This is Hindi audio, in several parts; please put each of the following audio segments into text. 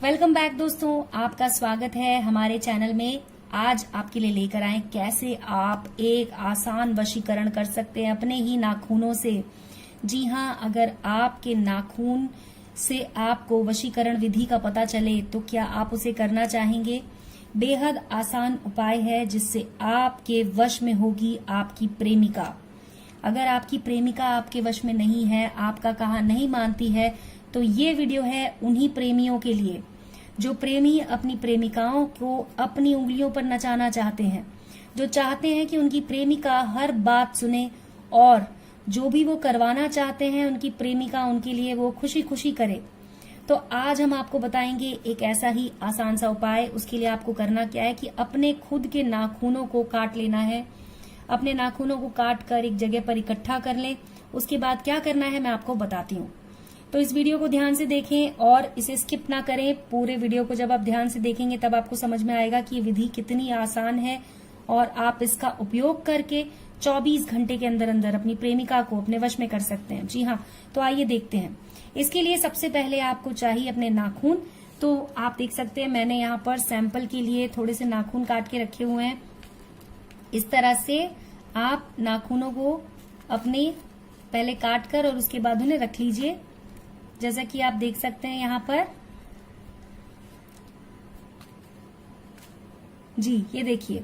वेलकम बैक दोस्तों, आपका स्वागत है हमारे चैनल में। आज आपके लिए लेकर आए कैसे आप एक आसान वशीकरण कर सकते हैं अपने ही नाखूनों से। जी हाँ, अगर आपके नाखून से आपको वशीकरण विधि का पता चले तो क्या आप उसे करना चाहेंगे? बेहद आसान उपाय है जिससे आपके वश में होगी आपकी प्रेमिका। अगर आपकी प्रेमिका आपके वश में नहीं है, आपका कहा नहीं मानती है, तो ये वीडियो है उन्हीं प्रेमियों के लिए जो प्रेमी अपनी प्रेमिकाओं को अपनी उंगलियों पर नचाना चाहते हैं, जो चाहते हैं कि उनकी प्रेमिका हर बात सुने और जो भी वो करवाना चाहते हैं उनकी प्रेमिका उनके लिए वो खुशी खुशी करे। तो आज हम आपको बताएंगे एक ऐसा ही आसान सा उपाय। उसके लिए आपको करना क्या है कि अपने खुद के नाखूनों को काट लेना है। अपने नाखूनों को काट कर एक जगह पर इकट्ठा कर लें। उसके बाद क्या करना है मैं आपको बताती हूँ, तो इस वीडियो को ध्यान से देखें और इसे स्किप ना करें। पूरे वीडियो को जब आप ध्यान से देखेंगे तब आपको समझ में आएगा कि ये विधि कितनी आसान है और आप इसका उपयोग करके 24 घंटे के अंदर अंदर अपनी प्रेमिका को अपने वश में कर सकते हैं। जी हाँ, तो आइए देखते हैं। इसके लिए सबसे पहले आपको चाहिए अपने नाखून। तो आप देख सकते हैं मैंने यहाँ पर सैंपल के लिए थोड़े से नाखून काट के रखे हुए हैं। इस तरह से आप नाखूनों को अपने पहले काट कर और उसके बाद उन्हें रख लीजिए। जैसा कि आप देख सकते हैं यहाँ पर जी, ये देखिए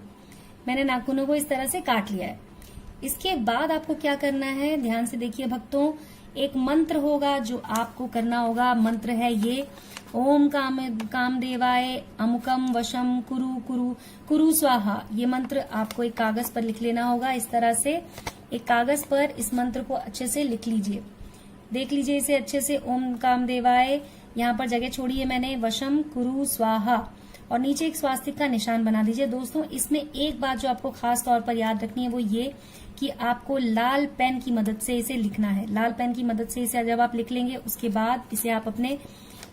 मैंने नाखूनों को इस तरह से काट लिया है। इसके बाद आपको क्या करना है, ध्यान से देखिए भक्तों। एक मंत्र होगा जो आपको करना होगा। मंत्र है ये, ओम कामदेवाय अमुकम वशम कुरु कुरु कुरु स्वाहा। ये मंत्र आपको एक कागज पर लिख लेना होगा। इस तरह से एक कागज पर इस मंत्र को अच्छे से लिख लीजिए। देख लीजिए इसे अच्छे से। ओम कामदेवाय, यहाँ पर जगह छोड़ी है मैंने, वशम कुरु स्वाहा, और नीचे एक स्वास्तिक का निशान बना दीजिए। दोस्तों इसमें एक बात जो आपको खास तौर पर याद रखनी है वो ये कि आपको लाल पेन की मदद से इसे लिखना है। लाल पेन की मदद से इसे जब आप लिख लेंगे उसके बाद इसे आप अपने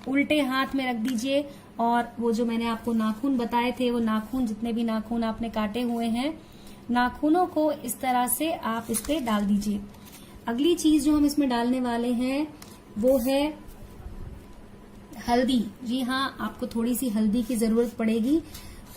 उल्टे हाथ में रख दीजिए और वो जो मैंने आपको नाखून बताए थे, वो नाखून, जितने भी नाखून आपने काटे हुए हैं, नाखूनों को इस तरह से आप इस पे डाल दीजिए। अगली चीज जो हम इसमें डालने वाले हैं वो है हल्दी। जी हाँ, आपको थोड़ी सी हल्दी की जरूरत पड़ेगी,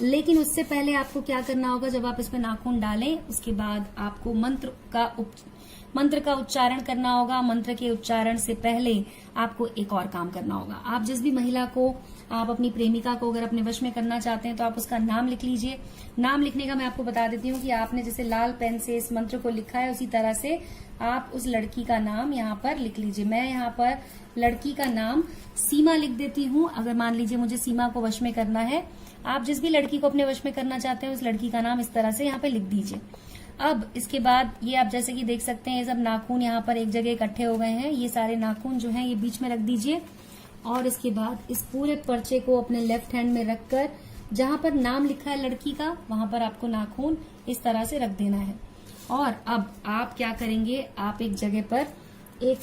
लेकिन उससे पहले आपको क्या करना होगा, जब आप इसमें नाखून डालें उसके बाद आपको मंत्र का उच्चारण करना होगा। मंत्र के उच्चारण से पहले आपको एक और काम करना होगा। आप जिस भी महिला को, आप अपनी प्रेमिका को अगर अपने वश में करना चाहते हैं तो आप उसका नाम लिख लीजिए। नाम लिखने का मैं आपको बता देती हूँ कि आपने जैसे लाल पेन से इस मंत्र को लिखा है उसी तरह से आप उस लड़की का नाम यहाँ पर लिख लीजिए। मैं यहाँ पर लड़की का नाम सीमा लिख देती हूँ। अगर मान लीजिए मुझे सीमा को वश में करना है, आप जिस भी लड़की को अपने वश में करना चाहते हैं उस लड़की का नाम इस तरह से यहाँ पे लिख दीजिए। अब इसके बाद ये आप जैसे कि देख सकते हैं, ये सब नाखून यहाँ पर एक जगह इकट्ठे हो गए हैं। ये सारे नाखून जो हैं ये बीच में रख दीजिए और इसके बाद इस पूरे पर्चे को अपने लेफ्ट हैंड में रखकर जहां पर नाम लिखा है लड़की का, वहां पर आपको नाखून इस तरह से रख देना है। और अब आप क्या करेंगे, आप एक जगह पर एक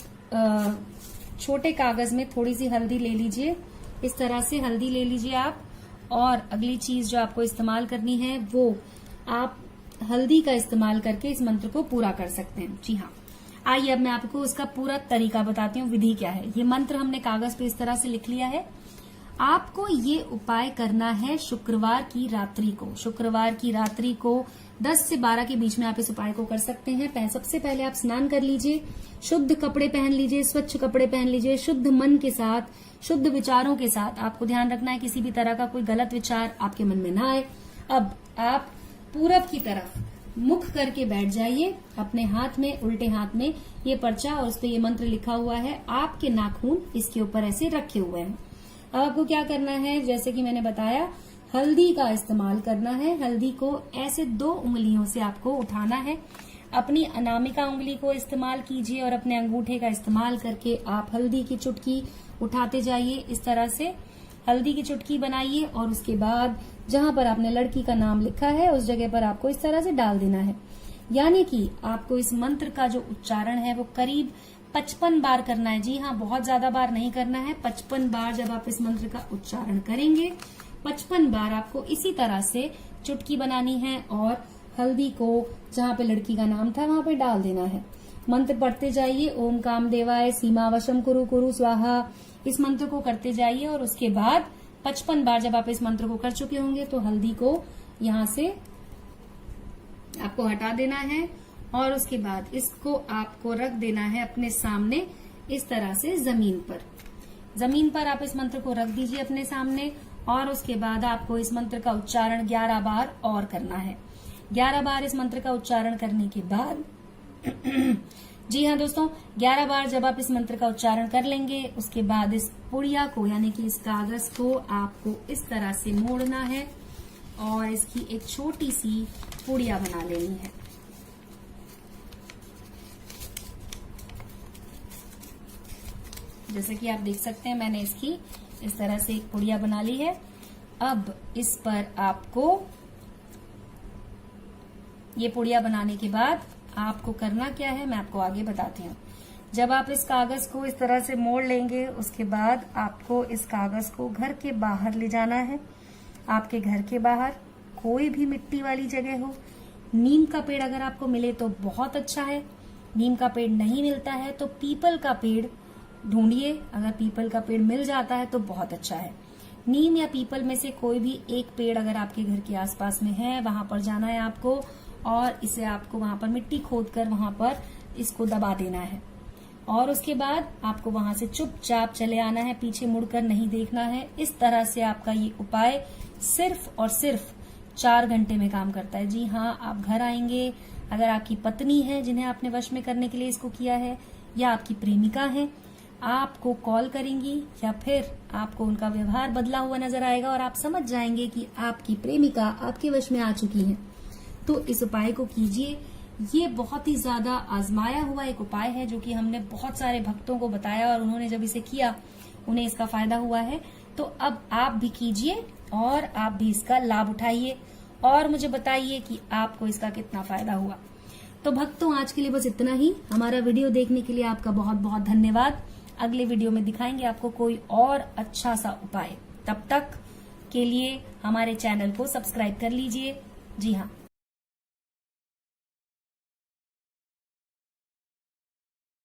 छोटे कागज में थोड़ी सी हल्दी ले लीजिए। इस तरह से हल्दी ले लीजिए आप। और अगली चीज जो आपको इस्तेमाल करनी है वो आप हल्दी का इस्तेमाल करके इस मंत्र को पूरा कर सकते हैं। जी हाँ, आइए अब मैं आपको उसका पूरा तरीका बताती हूँ, विधि क्या है। ये मंत्र हमने कागज पे इस तरह से लिख लिया है। आपको ये उपाय करना है शुक्रवार की रात्रि को। शुक्रवार की रात्रि को 10 से 12 के बीच में आप इस उपाय को कर सकते हैं। सबसे पहले आप स्नान कर लीजिए, शुद्ध कपड़े पहन लीजिए, स्वच्छ कपड़े पहन लीजिए, शुद्ध मन के साथ, शुद्ध विचारों के साथ। आपको ध्यान रखना है किसी भी तरह का कोई गलत विचार आपके मन में ना आए। अब आप पूरब की तरफ मुख करके बैठ जाइए। अपने हाथ में, उल्टे हाथ में ये पर्चा और उस पर ये मंत्र लिखा हुआ है। आपके नाखून इसके ऊपर ऐसे रखे हुए हैं। अब आपको क्या करना है, जैसे कि मैंने बताया, हल्दी का इस्तेमाल करना है। हल्दी को ऐसे 2 उंगलियों से आपको उठाना है। अपनी अनामिका उंगली को इस्तेमाल कीजिए और अपने अंगूठे का इस्तेमाल करके आप हल्दी की चुटकी उठाते जाइए। इस तरह से हल्दी की चुटकी बनाइए और उसके बाद जहां पर आपने लड़की का नाम लिखा है उस जगह पर आपको इस तरह से डाल देना है। यानी कि आपको इस मंत्र का जो उच्चारण है वो करीब 55 बार करना है। जी हाँ, बहुत ज्यादा बार नहीं करना है। 55 बार जब आप इस मंत्र का उच्चारण करेंगे, 55 बार आपको इसी तरह से चुटकी बनानी है और हल्दी को जहां पे लड़की का नाम था वहां पे डाल देना है। मंत्र पढ़ते जाइए, ओम कामदेवाय सीमा वशम कुरु कुरु स्वाहा। इस मंत्र को करते जाइए और उसके बाद 55 बार जब आप इस मंत्र को कर चुके होंगे तो हल्दी को यहाँ से आपको हटा देना है और उसके बाद इसको आपको रख देना है अपने सामने इस तरह से जमीन पर आप इस मंत्र को रख दीजिए अपने सामने और उसके बाद आपको इस मंत्र का उच्चारण 11 बार और करना है। 11 बार इस मंत्र का उच्चारण करने के बाद जी हाँ दोस्तों, 11 बार जब आप इस मंत्र का उच्चारण कर लेंगे उसके बाद इस पुड़िया को यानी कि इस कागज को आपको इस तरह से मोड़ना है और इसकी एक छोटी सी पुड़िया बना लेनी है। जैसे कि आप देख सकते हैं मैंने इसकी इस तरह से एक पुड़िया बना ली है। अब इस पर आपको ये पुड़िया बनाने के बाद आपको करना क्या है मैं आपको आगे बताती हूँ। जब आप इस कागज को इस तरह से मोड़ लेंगे उसके बाद आपको इस कागज को घर के बाहर ले जाना है। आपके घर के बाहर कोई भी मिट्टी वाली जगह हो, नीम का पेड़ अगर आपको मिले तो बहुत अच्छा है, नीम का पेड़ नहीं मिलता है तो पीपल का पेड़ ढूंढिए, अगर पीपल का पेड़ मिल जाता है तो बहुत अच्छा है। नीम या पीपल में से कोई भी एक पेड़ अगर आपके घर के आसपास में है वहां पर जाना है आपको और इसे आपको वहां पर मिट्टी खोदकर वहां पर इसको दबा देना है और उसके बाद आपको वहां से चुपचाप चले आना है, पीछे मुड़कर नहीं देखना है। इस तरह से आपका ये उपाय सिर्फ और सिर्फ 4 घंटे में काम करता है। जी हाँ, आप घर आएंगे, अगर आपकी पत्नी है जिन्हें आपने वश में करने के लिए इसको किया है या आपकी प्रेमिका है, आपको कॉल करेंगी या फिर आपको उनका व्यवहार बदला हुआ नजर आएगा और आप समझ जाएंगे कि आपकी प्रेमिका आपके वश में आ चुकी है। तो इस उपाय को कीजिए। ये बहुत ही ज्यादा आजमाया हुआ एक उपाय है जो कि हमने बहुत सारे भक्तों को बताया और उन्होंने जब इसे किया उन्हें इसका फायदा हुआ है। तो अब आप भी कीजिए और आप भी इसका लाभ उठाइए और मुझे बताइए कि आपको इसका कितना फायदा हुआ। तो भक्तों, आज के लिए बस इतना ही। हमारा वीडियो देखने के लिए आपका बहुत बहुत धन्यवाद। अगले वीडियो में दिखाएंगे आपको कोई और अच्छा सा उपाय। तब तक के लिए हमारे चैनल को सब्सक्राइब कर लीजिए। जी हाँ।